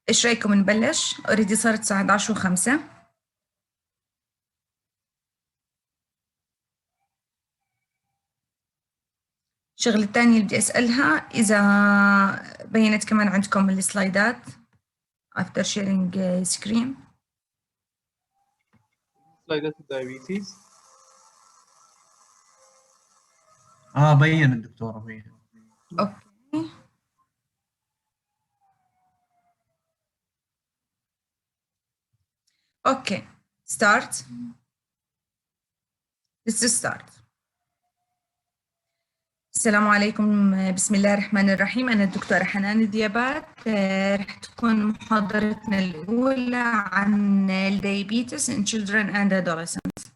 ايش رايكم نبلش؟ اوريدي صارت الساعة 11:05. الشغلة الثانية اللي بدي اسألها إذا بينت كمان عندكم السلايدات after sharing screen. سلايدات الدايابيتيز بين الدكتورة بين. اوكي. اوكي start. Let's start. السلام عليكم، بسم الله الرحمن الرحيم. أنا الدكتورة حنان ديابات. رح تكون محاضرتنا الأولى عن الدايابيتس in children and adolescents.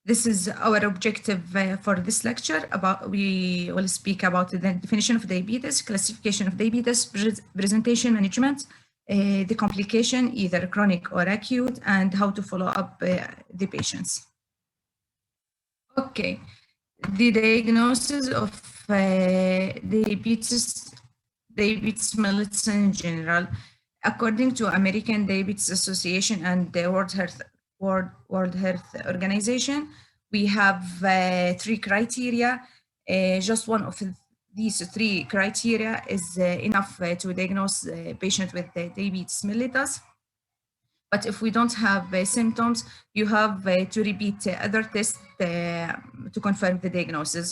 This is our objective for this lecture. We will speak about the definition of diabetes, classification of diabetes, presentation management, the complication, either chronic or acute, and how to follow up the patients. Okay, the diagnosis of diabetes mellitus in general, according to American Diabetes Association and the World Health Organization, we have three criteria. Just one of these three criteria is enough to diagnose a patient with diabetes mellitus. But if we don't have symptoms, you have to repeat other tests to confirm the diagnosis.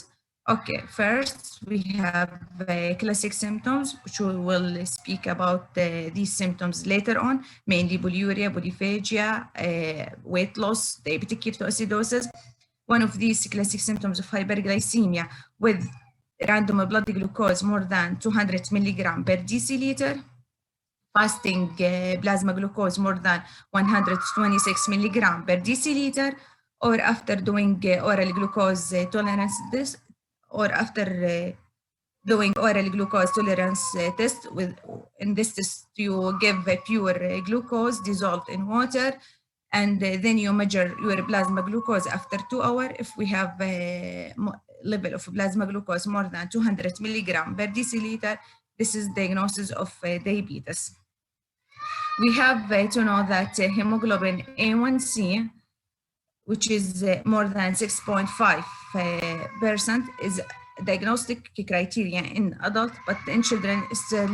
Okay, first we have classic symptoms, which we will speak about these symptoms later on, mainly polyuria, polyphagia, weight loss, diabetic ketoacidosis. One of these classic symptoms of hyperglycemia with random blood glucose more than 200 milligram per deciliter, fasting plasma glucose more than 126 milligram per deciliter, or after doing oral glucose tolerance test, or after doing oral glucose tolerance test. In this test, you give pure glucose dissolved in water, and then you measure your plasma glucose after 2 hours. If we have a level of plasma glucose more than 200 milligram per deciliter, this is diagnosis of diabetes. We have to know that hemoglobin A1C, which is more than 6.5%, is diagnostic criteria in adults, but in children it's still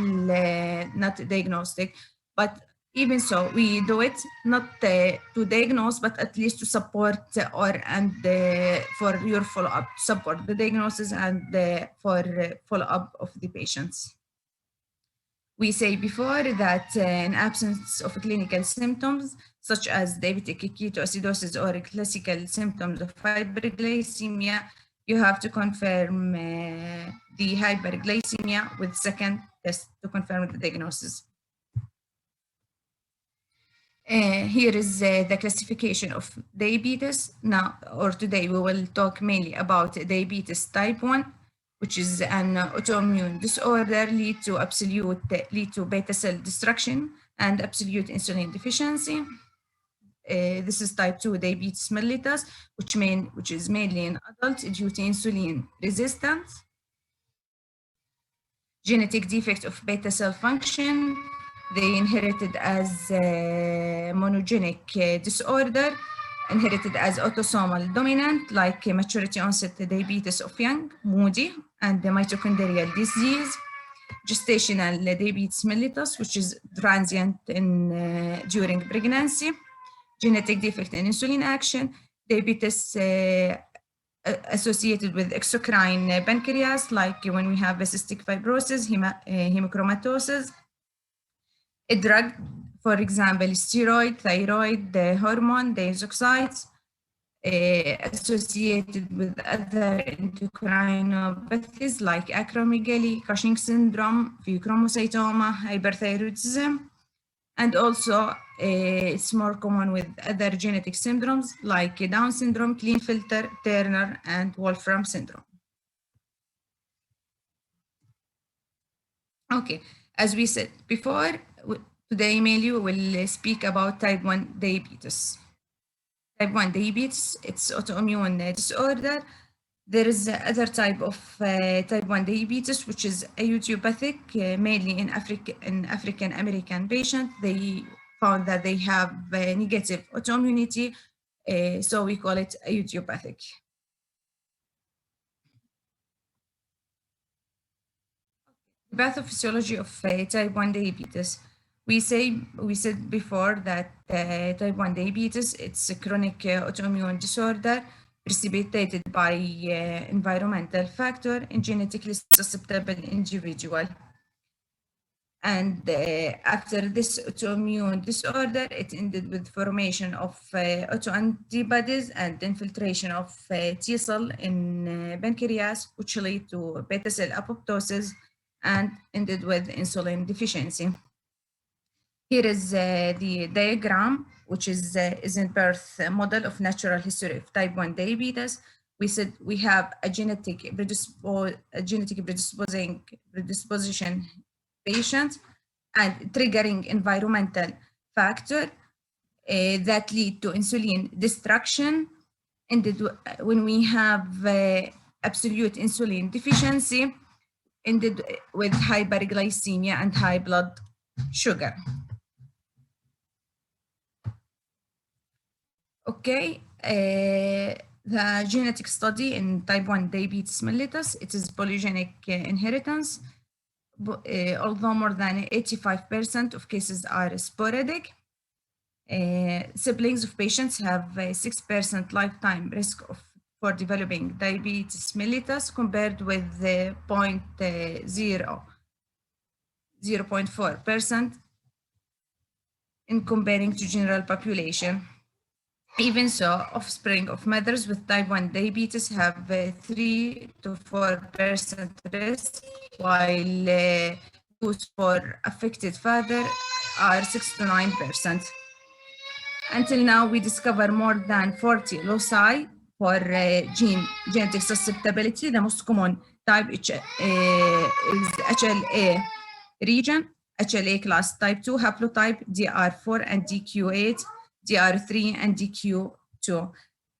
not diagnostic. But even so, we do it not to diagnose, but at least to support for your follow-up, support the diagnosis and for follow-up of the patients. We say before that in absence of clinical symptoms, such as diabetic ketoacidosis or classical symptoms of hyperglycemia, you have to confirm the hyperglycemia with second test to confirm the diagnosis. Here is the classification of diabetes. Now, or today, we will talk mainly about diabetes type 1, which is an autoimmune disorder lead to beta cell destruction and absolute insulin deficiency. This is type 2 diabetes mellitus, which is mainly in adults due to insulin resistance. Genetic defect of beta cell function, they inherited as monogenic disorder, inherited as autosomal dominant, like maturity onset diabetes of young, moody, and the mitochondrial disease. Gestational diabetes mellitus, which is transient during pregnancy. Genetic defect in insulin action. Diabetes associated with exocrine pancreas, like when we have cystic fibrosis, hemochromatosis. A drug, for example, steroid, thyroid, the hormone, diazoxides, associated with other endocrinopathies like acromegaly, Cushing syndrome, pheochromocytoma, hyperthyroidism, and also it's more common with other genetic syndromes like Down syndrome, Klinefelter, Turner, and Wolfram syndrome. Okay, as we said before, today mainly we will speak about type 1 diabetes. Type 1 diabetes, it's autoimmune disorder There is other type of type 1 diabetes, which is idiopathic, mainly in African American patients. They found that they have negative autoimmunity, so we call it idiopathic. The pathophysiology of type 1 diabetes. We said before that type 1 diabetes, it's a chronic autoimmune disorder precipitated by environmental factor in genetically susceptible individual. And after this autoimmune disorder, it ended with formation of autoantibodies and infiltration of T cell in pancreas, which lead to beta cell apoptosis and ended with insulin deficiency. Here is the diagram, which is in birth model of natural history of type 1 diabetes. We said we have a genetic predisposition patient and triggering environmental factor that lead to insulin destruction. And when we have absolute insulin deficiency, ended with hyperglycemia and high blood sugar. Okay, the genetic study in type 1 diabetes mellitus, it is polygenic inheritance. Although more than 85% of cases are sporadic, siblings of patients have a 6% lifetime risk for developing diabetes mellitus compared with 0.4% in comparing to general population. Even so, offspring of mothers with type 1 diabetes have 3 to 4% risk, while those for affected father are 6 to 9%. Until now, we discover more than 40 loci for genetic susceptibility. The most common type is HLA region, HLA class type 2, haplotype DR4 and DQ8, DR3 and DQ2.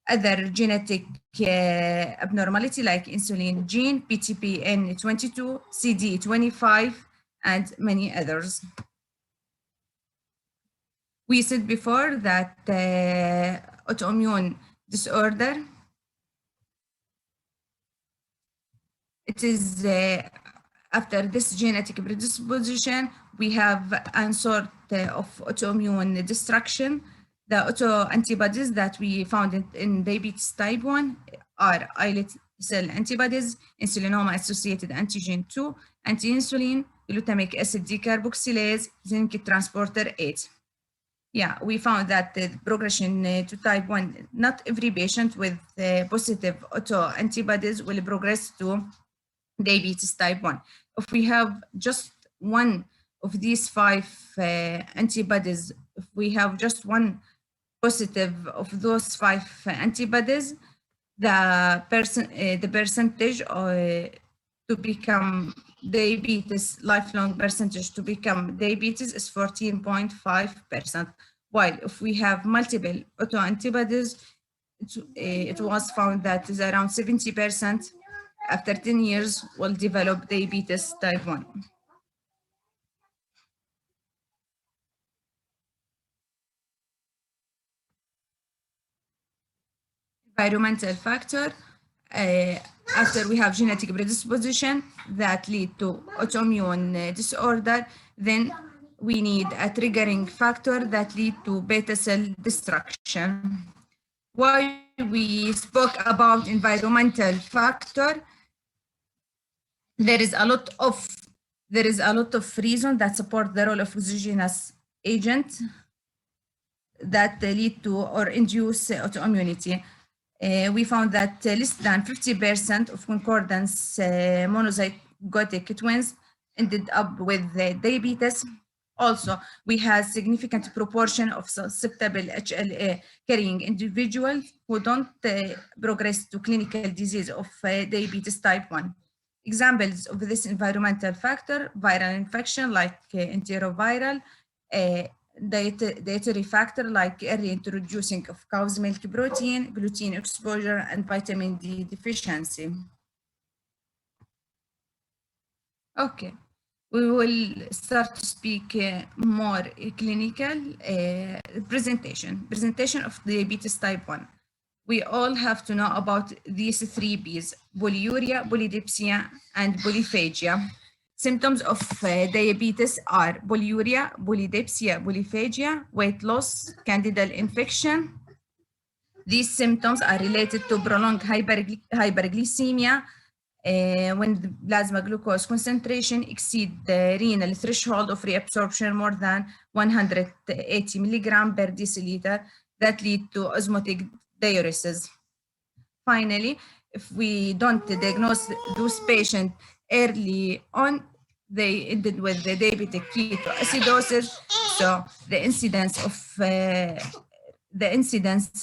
Other genetic abnormality like insulin gene, PTPN22, CD25, and many others. We said before that autoimmune disorder, it is after this genetic predisposition, we have a sort of autoimmune destruction. The autoantibodies that we found in diabetes type 1 are islet cell antibodies, insulinoma-associated antigen 2, anti-insulin, glutamic acid decarboxylase, zinc transporter 8. Yeah, we found that the progression to type 1, not every patient with positive autoantibodies will progress to diabetes type 1. If we have just one of these 5 antibodies, if we have just one positive of those 5 antibodies, the percentage to become diabetes, lifelong percentage to become diabetes is 14.5%. While if we have multiple autoantibodies, it was found that is around 70% after 10 years will develop diabetes type 1. Environmental factor, after we have genetic predisposition that lead to autoimmune disorder, then we need a triggering factor that lead to beta cell destruction. Why we spoke about environmental factor, there is a lot of reason that support the role of exogenous agent that lead to or induce autoimmunity. We found that less than 50% of concordance monozygotic twins ended up with diabetes. Also, we had significant proportion of susceptible HLA carrying individuals who don't progress to clinical disease of diabetes type 1. Examples of this environmental factor, viral infection like enteroviral, dietary factor like early introducing of cow's milk protein, gluten exposure, and vitamin D deficiency. Okay, we will start to speak more clinical presentation of diabetes type 1. We all have to know about these 3 B's: polyuria, polydipsia, and polyphagia. Symptoms of diabetes are polyuria, polydipsia, polyphagia, weight loss, candidal infection. These symptoms are related to prolonged hyperglycemia when the plasma glucose concentration exceed the renal threshold of reabsorption more than 180 milligram per deciliter that lead to osmotic diuresis. Finally, if we don't diagnose those patients early on, they ended with the diabetic ketoacidosis. So the incidence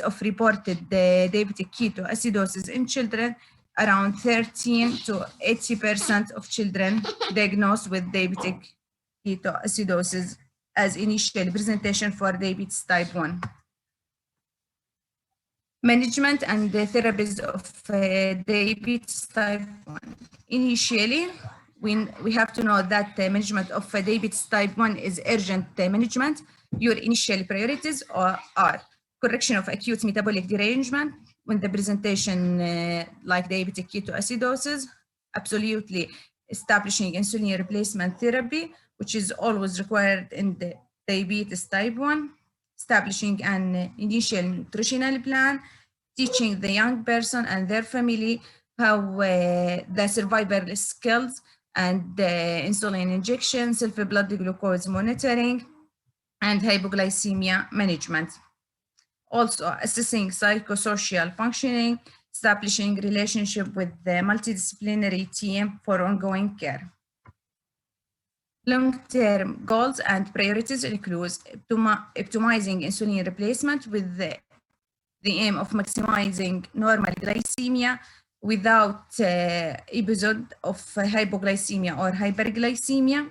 of reported diabetic ketoacidosis in children, around 13 to 80% of children diagnosed with diabetic ketoacidosis as initial presentation for diabetes type 1. Management and the therapies of diabetes type 1. Initially, we have to know that the management of diabetes type 1 is urgent management. Your initial priorities are correction of acute metabolic derangement when the presentation like diabetic ketoacidosis, absolutely establishing insulin replacement therapy, which is always required in the diabetes type 1, establishing an initial nutritional plan, teaching the young person and their family how the survival skills and insulin injection, self-blood glucose monitoring, and hypoglycemia management. Also assessing psychosocial functioning, establishing relationship with the multidisciplinary team for ongoing care. Long-term goals and priorities include optimizing insulin replacement with the aim of maximizing normal glycemia without episode of hypoglycemia or hyperglycemia,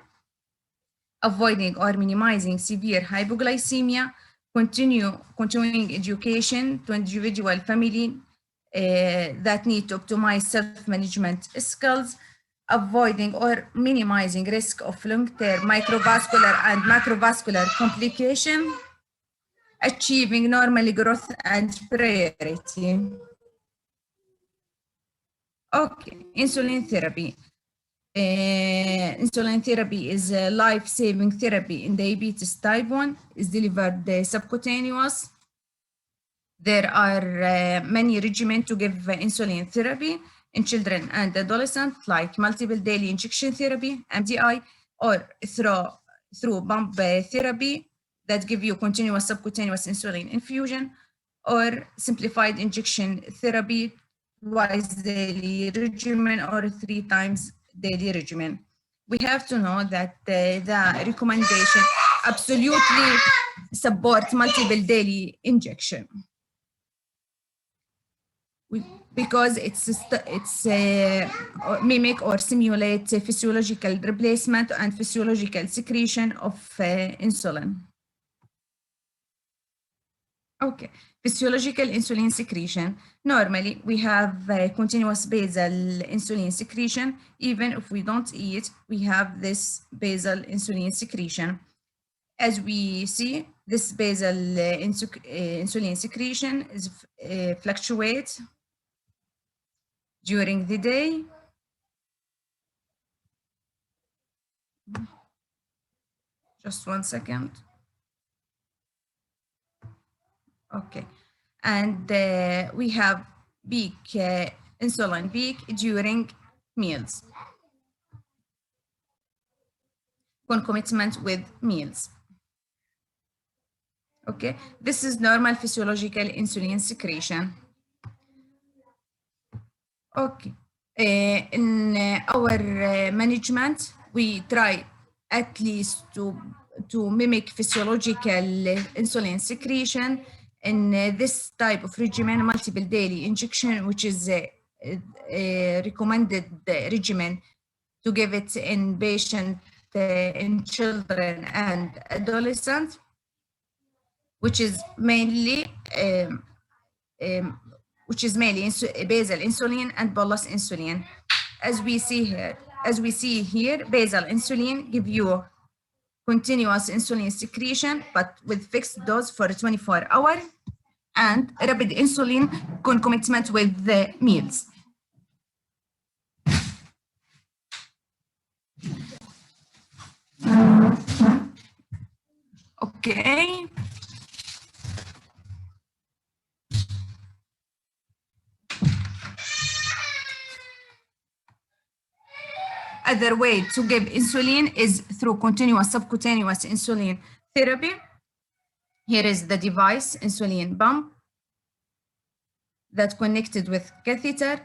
avoiding or minimizing severe hypoglycemia, continuing education to individual family that need to optimize self-management skills, avoiding or minimizing risk of long-term microvascular and macrovascular complication, achieving normal growth and priority. Okay, insulin therapy. Insulin therapy is a life-saving therapy in diabetes type 1, is delivered subcutaneous. There are many regimens to give insulin therapy in children and adolescents, like multiple daily injection therapy, MDI, or through pump therapy that give you continuous subcutaneous insulin infusion, or simplified injection therapy, twice daily regimen or 3 times daily regimen. We have to know that the recommendation absolutely support multiple daily injection. Because it's mimic or simulate physiological replacement and physiological secretion of insulin. Okay, physiological insulin secretion. Normally, we have continuous basal insulin secretion. Even if we don't eat, we have this basal insulin secretion. As we see, this basal insulin secretion is fluctuates during the day. Just 1 second. Okay, and we have peak insulin peak during meals, concomitant with meals. Okay, this is normal physiological insulin secretion. Okay, in our management, we try at least to mimic physiological insulin secretion in this type of regimen, multiple daily injection, which is a recommended regimen to give it in patient, in children and adolescents. which is mainly basal insulin and bolus insulin. As we see here, basal insulin give you continuous insulin secretion, but with fixed dose for 24 hours, and rapid insulin concomitant with the meals. Okay. Other way to give insulin is through continuous subcutaneous insulin therapy. Here is the device, insulin pump, that connected with catheter,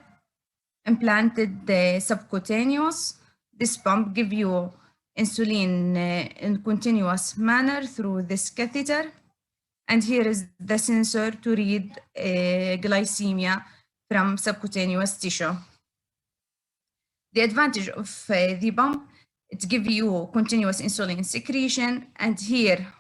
implanted the subcutaneous. This pump give you insulin in continuous manner through this catheter. And here is the sensor to read glycemia from subcutaneous tissue. The advantage of the pump, it gives you continuous insulin secretion, and here,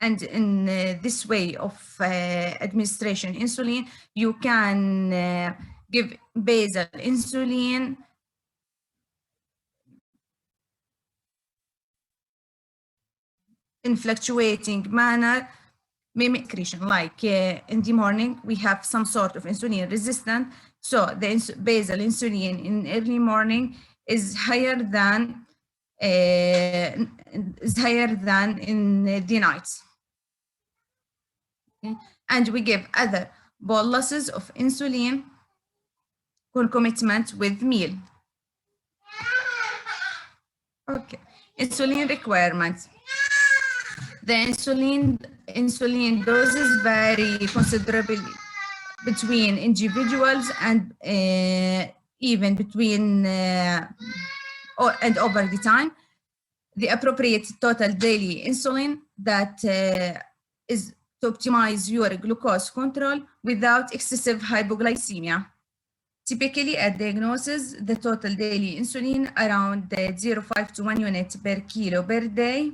and in this way of administration insulin, you can give basal insulin in fluctuating manner, mimic secretion. Like in the morning, we have some sort of insulin resistant, so the basal insulin in early morning is higher than in the night. Okay. And we give other boluses of insulin concomitant with meal. Okay, insulin requirements. The insulin doses vary considerably between individuals and even between and over the time. The appropriate total daily insulin that is to optimize your glucose control without excessive hypoglycemia. Typically, at diagnosis, the total daily insulin around 0.5 to 1 unit per kilo per day.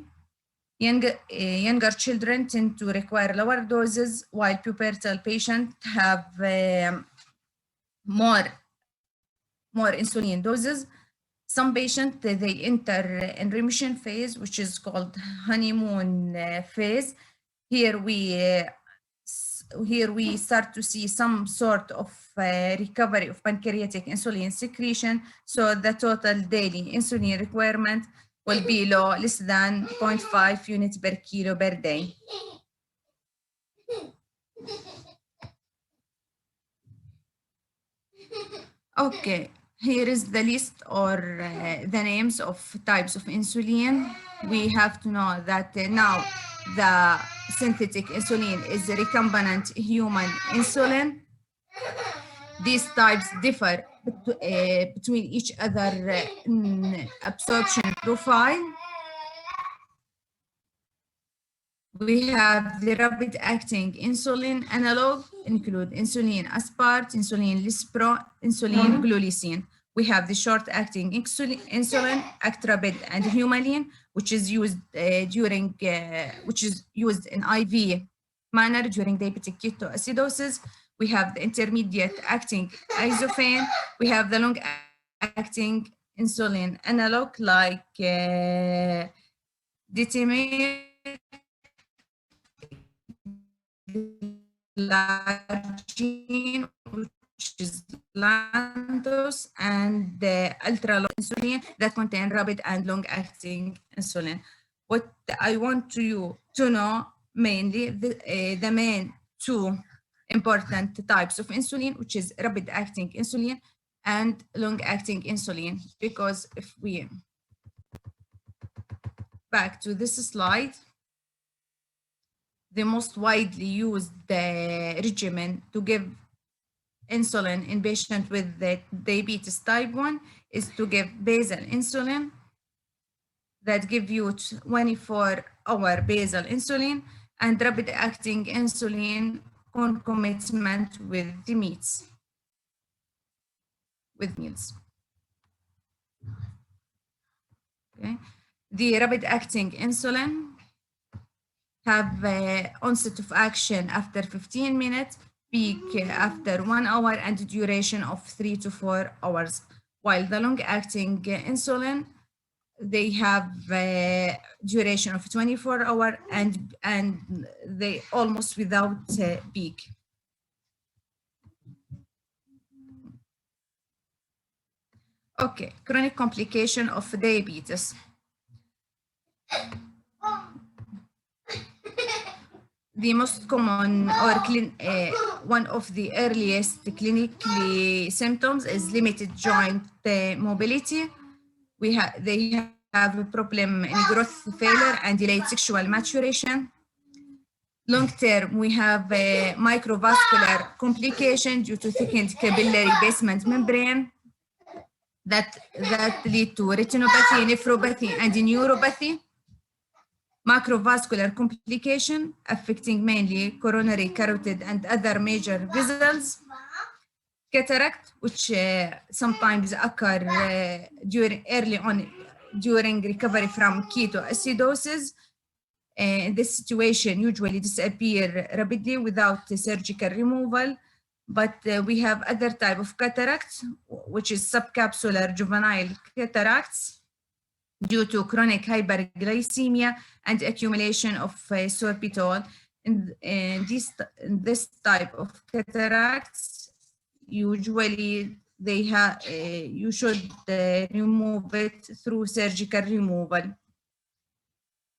Younger children tend to require lower doses, while pubertal patients have more insulin doses. Some patients, they enter in remission phase, which is called honeymoon phase. Here we start to see some sort of recovery of pancreatic insulin secretion, so the total daily insulin requirement will be less than 0.5 units per kilo per day. Okay, here is the list or the names of types of insulin. We have to know that now the synthetic insulin is a recombinant human insulin. These types differ between each other absorption profile. We have the rapid-acting insulin analog, include insulin aspart, insulin lispro, insulin glulicin. We have the short-acting insulin, Actrabid and Humulin, which is used in IV manner during diabetic ketoacidosis. We have the intermediate-acting isophane. We have the long-acting insulin analog like Ditimir, Glargine, which is Lantus, and the ultra-low insulin that contain rapid and long-acting insulin. What I want you to know mainly the main two important types of insulin, which is rapid-acting insulin and long-acting insulin. Because if we back to this slide, the most widely used regimen to give insulin in patients with the diabetes type 1 is to give basal insulin that give you 24-hour basal insulin, and rapid-acting insulin concomitant with the meals. Okay. The rapid-acting insulin have onset of action after 15 minutes, peak after 1 hour, and duration of 3 to 4 hours. While the long-acting insulin, they have a duration of 24 hours and they almost without peak. Okay, chronic complication of diabetes. The most common or one of the earliest clinically symptoms is limited joint mobility. They have a problem in growth failure and delayed sexual maturation. Long term, we have a microvascular complication due to thickened capillary basement membrane that lead to retinopathy, nephropathy, and neuropathy. Macrovascular complication affecting mainly coronary, carotid, and other major vessels. Cataract, which sometimes occur early on during recovery from ketoacidosis. This situation usually disappear rapidly without surgical removal, but we have other type of cataracts, which is subcapsular juvenile cataracts due to chronic hyperglycemia and accumulation of sorbitol. In this type of cataracts, usually they have you should remove it through surgical removal.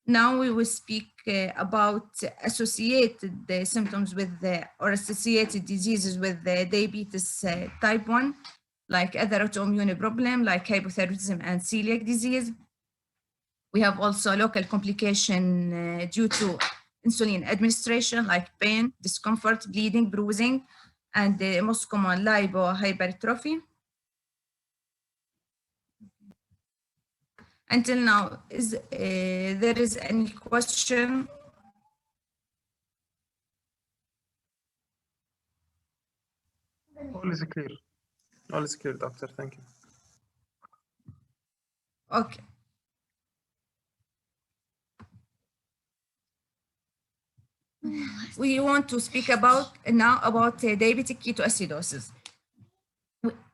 Now we will speak about associated symptoms with or associated diseases with diabetes type 1, like other autoimmune problem like hypothyroidism and celiac disease. We have also local complication due to insulin administration like pain, discomfort, bleeding, bruising, and the most common lipohypertrophy. Until now, there is any question? All is clear. All is clear, doctor. Thank you. Okay. We want to speak now about diabetic ketoacidosis.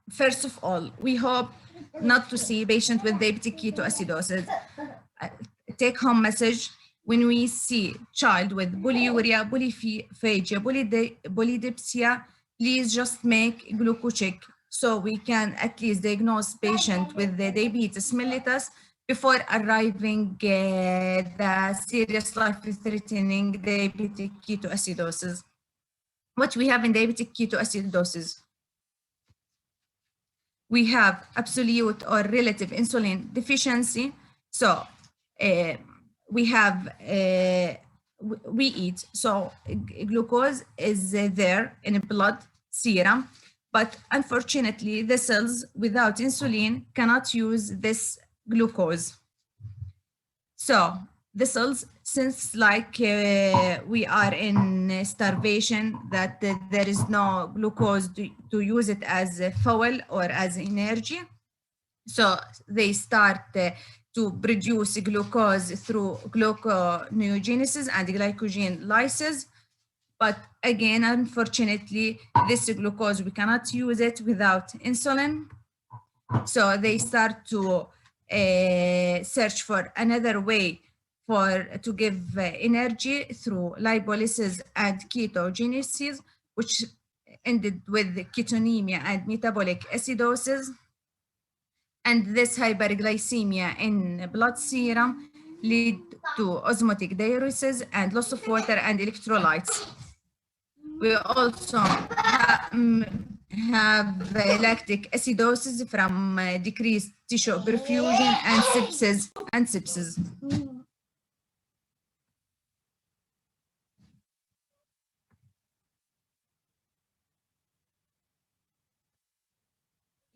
First of all, we hope not to see patients with diabetic ketoacidosis. Take home message: when we see child with polyuria, polyphagia, polydipsia, please just make glucocheck so we can at least diagnose patient with the diabetes mellitus before arriving the serious life-threatening diabetic ketoacidosis. What we have in diabetic ketoacidosis? We have absolute or relative insulin deficiency. So we have, we eat, so glucose is there in blood, serum, but unfortunately the cells without insulin cannot use this glucose. So the cells, since like we are in starvation, that there is no glucose to use it as fuel or as energy, so they start to produce glucose through gluconeogenesis and glycogen lysis. But again, unfortunately, this glucose, we cannot use it without insulin. So they start to search for another way to give energy through lipolysis and ketogenesis, which ended with ketonemia and metabolic acidosis. And this hyperglycemia in blood serum lead to osmotic diuresis and loss of water and electrolytes. We also have lactic acidosis from decreased tissue perfusion and sepsis.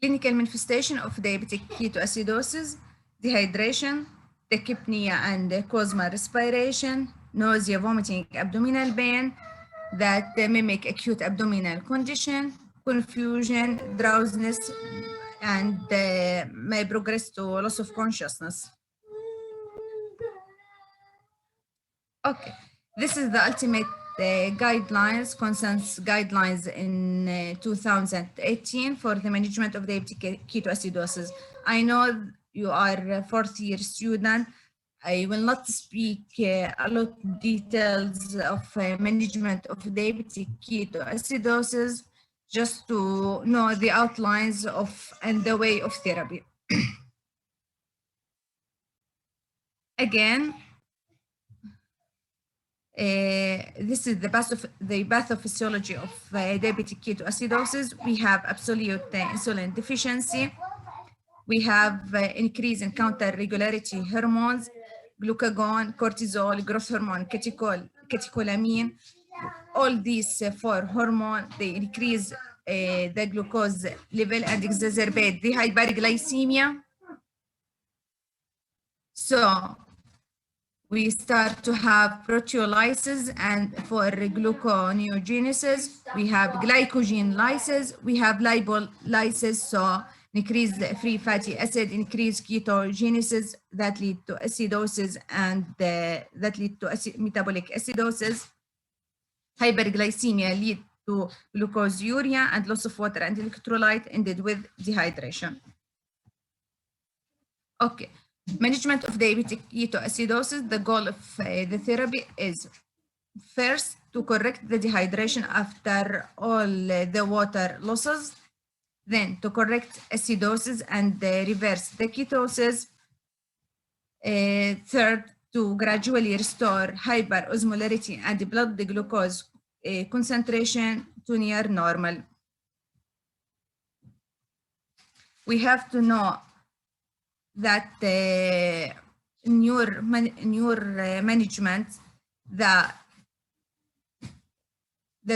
Clinical manifestation of diabetic ketoacidosis: dehydration, tachypnea and cosma respiration, nausea, vomiting, abdominal pain that mimic acute abdominal condition, confusion, drowsiness, and may progress to loss of consciousness. Okay, This is the ultimate guidelines, consensus guidelines in 2018 for the management of diabetic ketoacidosis. I know you are a fourth year student. I will not speak a lot of details of management of diabetic ketoacidosis, just to know the outlines of and the way of therapy. Again, this is the pathophysiology of diabetic ketoacidosis. We have absolute insulin deficiency. We have increase in counter-regularity hormones, glucagon, cortisol, growth hormone, catecholamine. All these four hormones, they increase the glucose level and exacerbate the hyperglycemia. So we start to have proteolysis, and for gluconeogenesis, we have glycogen lysis, we have lipolysis, so increase the free fatty acid, increase ketogenesis that lead to acidosis and that lead to metabolic acidosis. Hyperglycemia lead to glucoseuria and loss of water and electrolyte ended with dehydration. Okay. Management of diabetic ketoacidosis, the goal of the therapy is first to correct the dehydration after all the water losses, then to correct acidosis and reverse the ketosis. Third, to gradually restore hyperosmolarity and blood glucose concentration to near normal. We have to know that in your management, the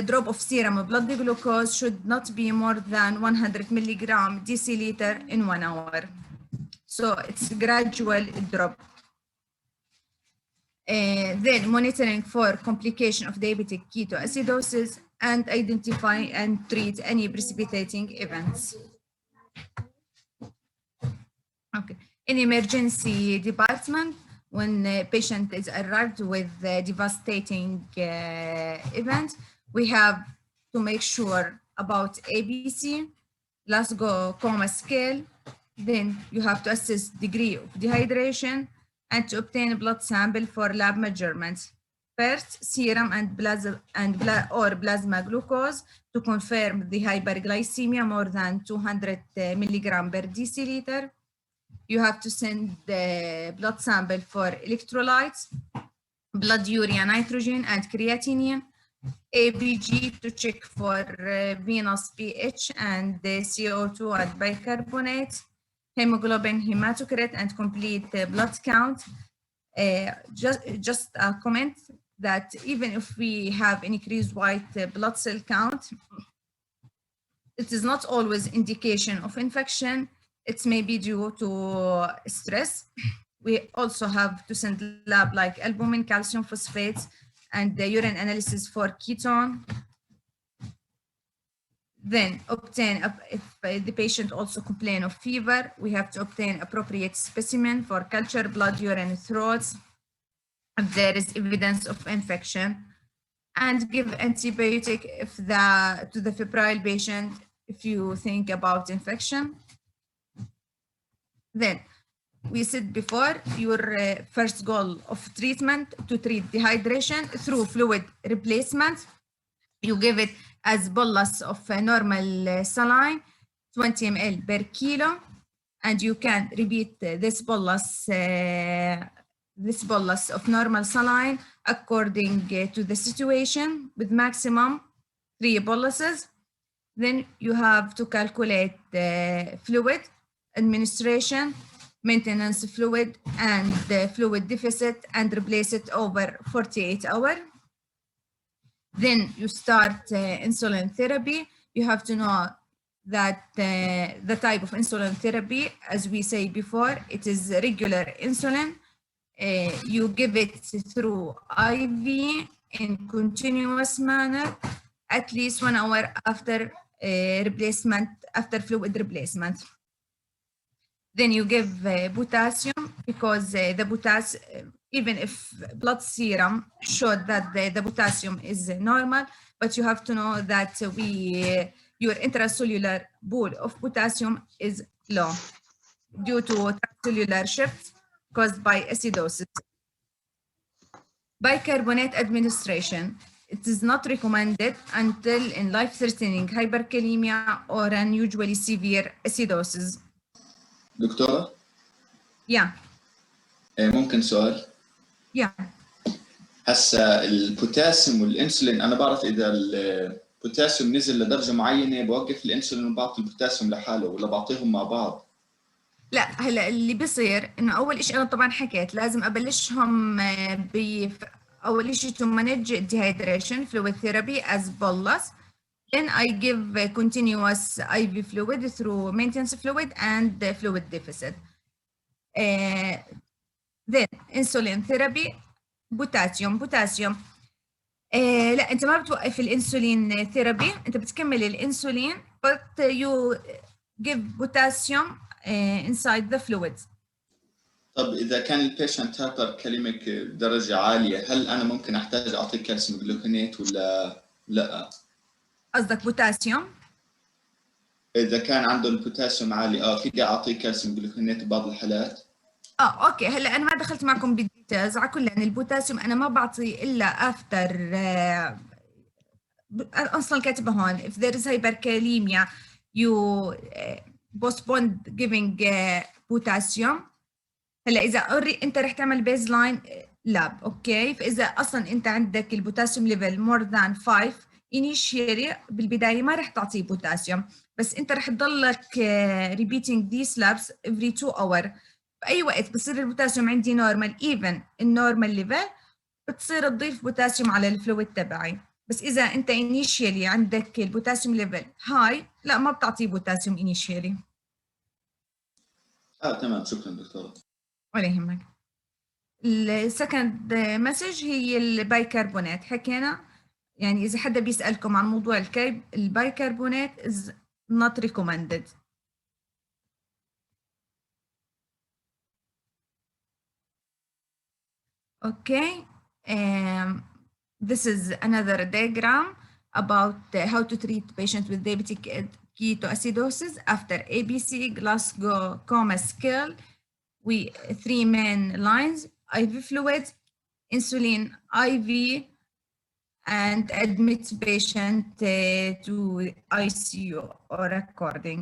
drop of serum blood glucose should not be more than 100 milligram deciliter in 1 hour. So it's gradual drop. Then monitoring for complication of diabetic ketoacidosis and identify and treat any precipitating events. Okay. In emergency department, when a patient is arrived with a devastating event, we have to make sure about ABC, Glasgow Coma Scale. Then you have to assess degree of dehydration and to obtain a blood sample for lab measurements. First, serum and plasma glucose to confirm the hyperglycemia more than 200 milligram per deciliter. You have to send the blood sample for electrolytes, blood urea nitrogen and creatinine, ABG to check for venous pH and the CO2 and bicarbonate, hemoglobin, hematocrit, and complete blood count. Just a comment that even if we have increased white blood cell count, it is not always indication of infection. It may be due to stress. We also have to send lab like albumin, calcium phosphates, and the urine analysis for ketone. Then obtain, if the patient also complain of fever, we have to obtain appropriate specimen for culture, blood, urine, throats, if there is evidence of infection, and give antibiotic to the febrile patient if you think about infection. Then we said before, your first goal of treatment to treat dehydration through fluid replacement. You give it as bolus of normal saline, 20 ml per kilo, and you can repeat this bolus of normal saline according to the situation with maximum 3 boluses. Then you have to calculate the fluid administration, maintenance fluid, and the fluid deficit, and replace it over 48 hours. Then you start insulin therapy. You have to know that the type of insulin therapy, as we say before, it is regular insulin. You give it through IV in continuous manner, at least 1 hour after after fluid replacement. Then you give potassium, because the potassium, even if blood serum showed that the potassium is normal, but you have to know that your intracellular pool of potassium is low due to cellular shifts caused by acidosis. Bicarbonate administration. It is not recommended until in life-threatening hyperkalemia or unusually severe acidosis. دكتورة Yeah, ممكن سؤال؟ yeah. هسا البوتاسيوم والانسولين انا بعرف اذا البوتاسيوم نزل لدرجه معينه بوقف الانسولين وبعطي البوتاسيوم لحاله ولا بعطيهم مع بعض؟ لا هلا اللي بيصير انه اول شيء انا طبعا حكيت لازم ابلشهم اول شيء to manage dehydration fluid therapy as bolus. Then I give continuous IV fluid through maintenance fluid and fluid deficit. Then insulin therapy. بوتاسيوم لا انت ما بتوقف الانسولين ثيرابي، انت بتكمل الانسولين but you give potassium inside the fluid. طب اذا كان البيشنت هايبركاليميك بدرجه عاليه هل انا ممكن احتاج اعطيه كالسيوم جلوكونات ولا لا؟ قصدك بوتاسيوم؟ اذا كان عنده البوتاسيوم عالي فيك اعطيه كالسيوم جلوكونات ببعض الحالات؟ اوكي هلا انا ما دخلت معكم بالديتيلز على كل، يعني البوتاسيوم انا ما بعطيه الا افتر اصلا كاتبه هون if there is hyperkalemia you postpone giving potassium. هلا اذا انت رح تعمل بيز لاين لاب اوكي، فاذا اصلا انت عندك البوتاسيوم ليفل مور ذان 5 initially بالبدايه ما رح تعطيه بوتاسيوم، بس انت رح تضلك repeating these labs every 2 hours. بأي وقت بصير البوتاسيوم عندي نورمال ايفن النورمال ليفل بتصير تضيف بوتاسيوم على الفلويد تبعي، بس إذا أنت initially عندك البوتاسيوم ليفل هاي لا ما بتعطيه بوتاسيوم initially. تمام شكرا دكتورة. ولا يهمك. السكند مسج هي البايكربونات، حكينا يعني إذا حدا بيسألكم عن موضوع البايكربونات is not recommended. Okay, this is another diagram about how to treat patients with diabetic ketoacidosis after ABC Glasgow Coma Scale. We 3 main lines: IV fluids, insulin IV, and admit patient to ICU or recording.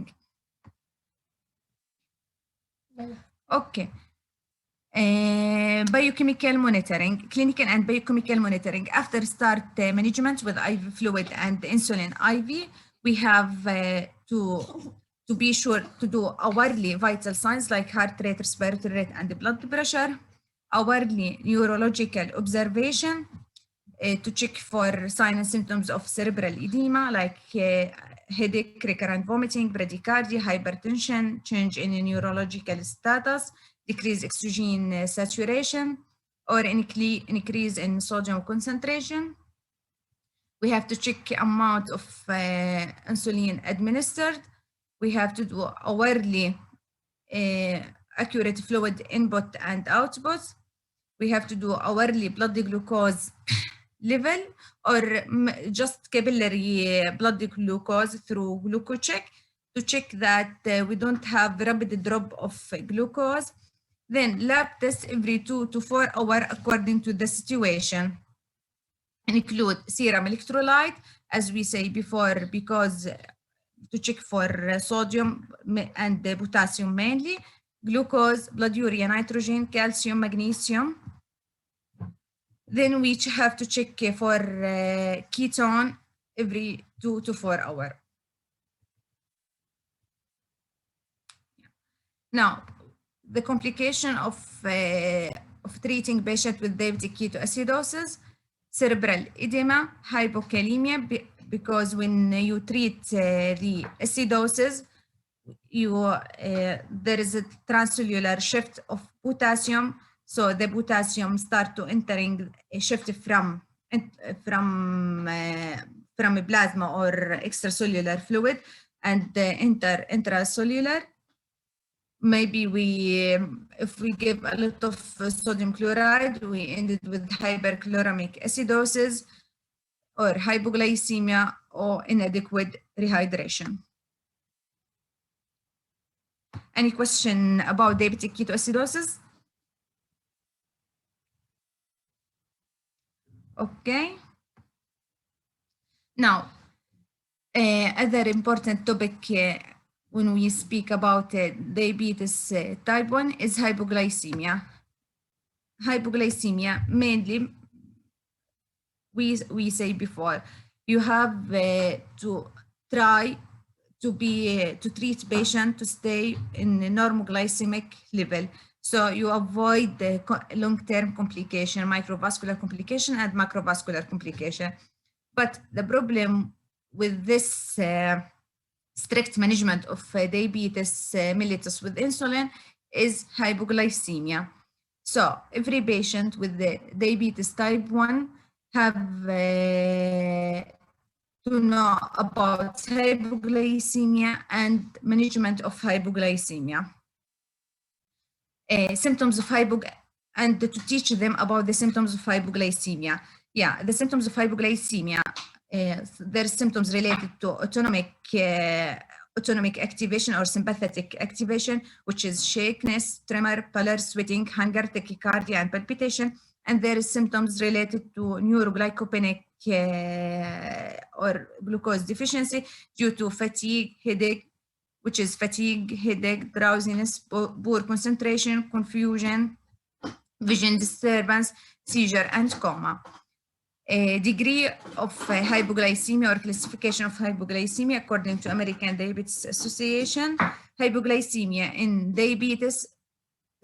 Okay. Biochemical monitoring, clinical and biochemical monitoring. After start management with IV fluid and insulin IV, we have to be sure to do hourly vital signs like heart rate, respiratory rate, and blood pressure, hourly neurological observation to check for signs and symptoms of cerebral edema like headache, recurrent vomiting, bradycardia, hypertension, change in neurological status, decrease oxygen saturation, or increase in sodium concentration. We have to check amount of insulin administered. We have to do hourly accurate fluid input and output. We have to do hourly blood glucose level or just capillary blood glucose through glucocheck to check that we don't have rapid drop of glucose. Then lab tests every 2 to 4 hours according to the situation. Include serum electrolyte, as we say before, because to check for sodium and potassium mainly, glucose, blood urea, nitrogen, calcium, magnesium. Then we have to check for ketone every 2 to 4 hours. Now, the complication of treating patient with diabetic ketoacidosis, cerebral edema, hypokalemia, because when you treat the acidosis, there is a transcellular shift of potassium, so the potassium start to entering a shift from plasma or extracellular fluid and enter intracellular. maybe if we give a lot of sodium chloride, we ended with hyperchloremic acidosis or hypoglycemia or inadequate rehydration. Any question about diabetic ketoacidosis? Okay. Now, other important topic when we speak about diabetes type 1 is hypoglycemia. Hypoglycemia, mainly, we say before, you have to try to treat patient to stay in a normal glycemic level. So you avoid the long-term complication, microvascular complication and macrovascular complication. But the problem with this strict management of diabetes mellitus with insulin is hypoglycemia. So every patient with the diabetes type 1 have to know about hypoglycemia and management of hypoglycemia. Symptoms of and to teach them about the symptoms of hypoglycemia. Yeah, the symptoms of hypoglycemia, there are symptoms related to autonomic activation or sympathetic activation, which is shakiness, tremor, pallor, sweating, hunger, tachycardia, and palpitation. And there is symptoms related to neuroglycopenic or glucose deficiency due to fatigue, headache, which is fatigue, headache, drowsiness, poor concentration, confusion, vision disturbance, seizure, and coma. A degree of hypoglycemia or classification of hypoglycemia according to American Diabetes Association. Hypoglycemia in diabetes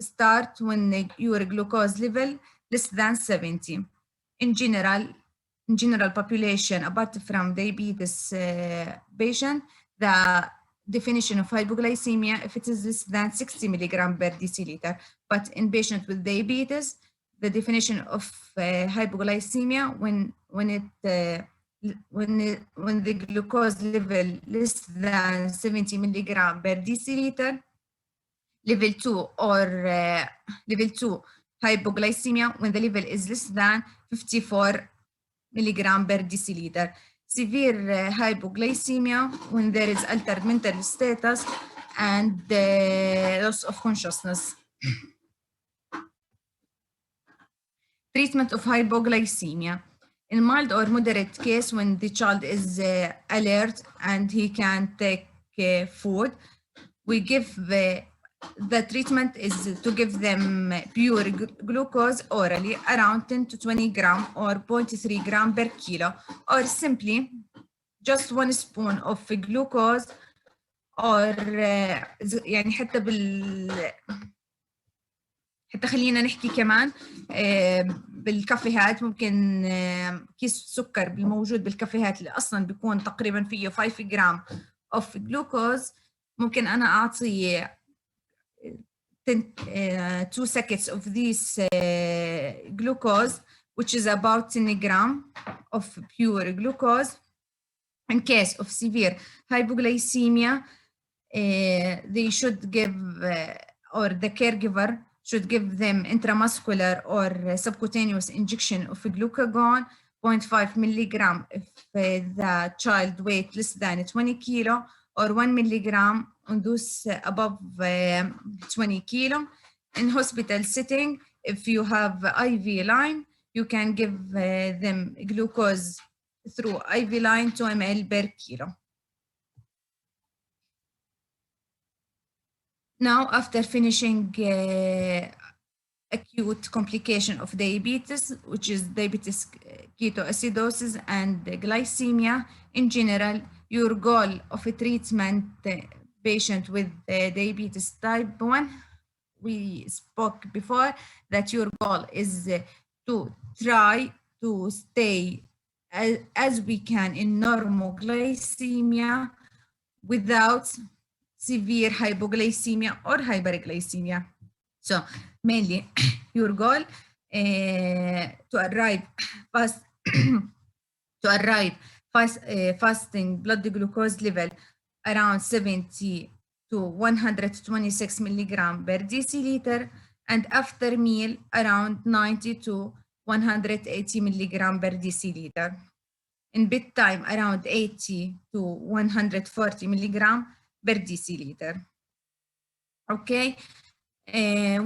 start when your glucose level less than 70. In general population, apart from diabetes patient, the definition of hypoglycemia if it is less than 60 milligram per deciliter. But in patient with diabetes, the definition of hypoglycemia when the glucose level less than 70 milligram per deciliter, level 2 or level 2 hypoglycemia when the level is less than 54 milligram per deciliter. Severe hypoglycemia when there is altered mental status and loss of consciousness. Treatment of hypoglycemia. In mild or moderate case, when the child is alert and he can take food, we give the treatment is to give them pure glucose orally around 10 to 20 gram or 0.3 gram per kilo, or simply just 1 spoon of glucose, or يعني حتى خلينا نحكي كمان بالكافيهات ممكن كيس سكر الموجود بالكافيهات اللي اصلا بيكون تقريبا فيه 5 جرام of glucose، ممكن انا اعطي 2 seconds of this glucose, which is about 10 gram of pure glucose. In case of severe hypoglycemia, they should give or the caregiver should give them intramuscular or subcutaneous injection of glucagon, 0.5 milligram if the child weight less than 20 kilo, or 1 milligram on those above 20 kilo. In hospital setting, if you have IV line, you can give them glucose through IV line 2 ml per kilo. Now, after finishing acute complication of diabetes, which is diabetes ketoacidosis and glycemia, in general, your goal of a treatment patient with diabetes type 1, we spoke before that your goal is to try to stay as we can in normal glycemia without severe hypoglycemia or hyperglycemia. So mainly your goal to arrive fasting blood glucose level around 70 to 126 milligram per deciliter, and after meal around 90 to 180 milligram per deciliter. In bedtime around 80 to 140 milligram per deciliter. Okay,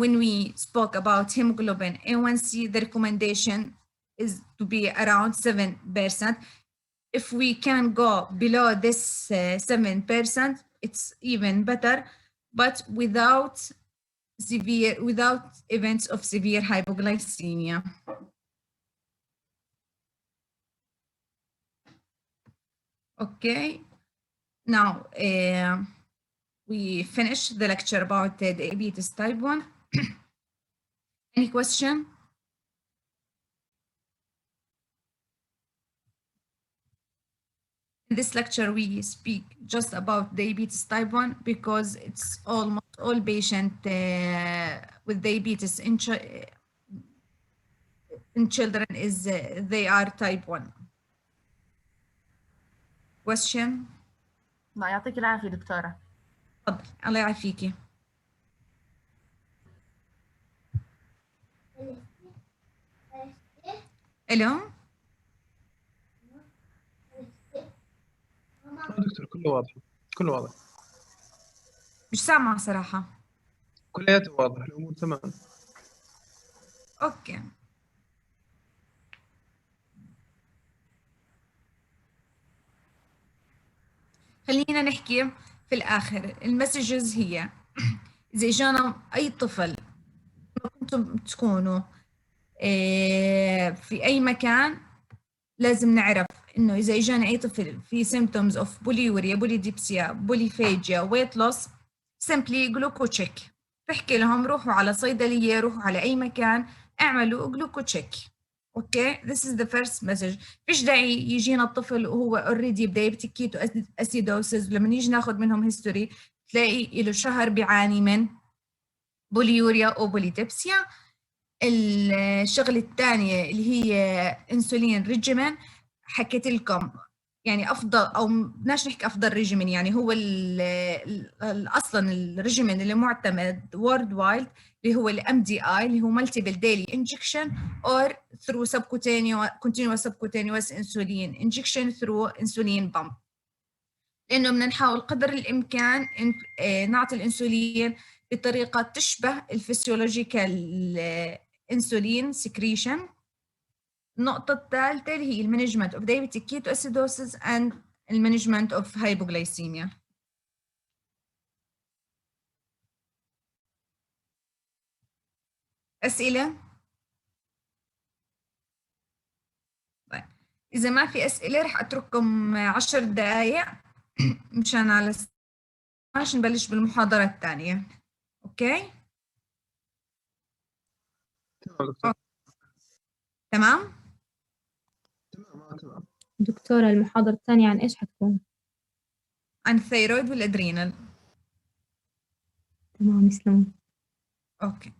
when we spoke about hemoglobin A1C, the recommendation is to be around 7%. If we can go below this 7%, it's even better, but without events of severe hypoglycemia. Okay, now we finished the lecture about diabetes type 1. Any question? In this lecture, we speak just about diabetes type 1 because it's almost all patients with diabetes in children they are type 1. Question? الله يعطيك العافية دكتورة. تفضل الله يعافيكي. الو دكتور كله واضح، كله واضح، مش سامعة صراحة. كلياته واضح، الامور تمام. اوكي. خلينا نحكي في الآخر. المسجز هي إذا جانا أي طفل كنتم تكونوا في أي مكان، لازم نعرف إنه إذا جانا أي طفل في symptoms of polyuria, polydipsia, polyphagia, weight loss, simply gluco check. تحكي لهم روحوا على صيدلية، روحوا على أي مكان، اعملوا gluco check. اوكي، this is the first message. فيش داعي يجينا الطفل وهو already Diabetic Ketoacidosis، لما نيجي ناخذ منهم هيستوري تلاقي له شهر بيعاني من بوليوريا او بوليدبسيا. الشغله الثانيه اللي هي انسولين ريجيمين، حكيت لكم يعني افضل، او بدناش نحكي افضل ريجيمين، يعني هو اصلا الريجيمين اللي معتمد وورد وايد اللي هو الام دي اي، اللي هو مالتيبل ديلي انجكشن اور ثرو continuous subcutaneous insulin injection through insulin pump. لانه بدنا نحاول قدر الامكان نعطي الانسولين بطريقه تشبه الفسيولوجيكال انسولين سكريشن. النقطة الثالثة اللي هي المانجمنت اوف diabetic ketoacidosis and المانجمنت اوف hypoglycemia. أسئلة؟ طيب إذا ما في أسئلة رح أترككم 10 دقايق مشان على عشان نبلش بالمحاضرة الثانية. أوكي؟ تمام دكتور. تمام؟ تمام. دكتورة المحاضرة الثانية عن إيش حتكون؟ عن الثيرويد والأدرينال. تمام يسلمون. أوكي.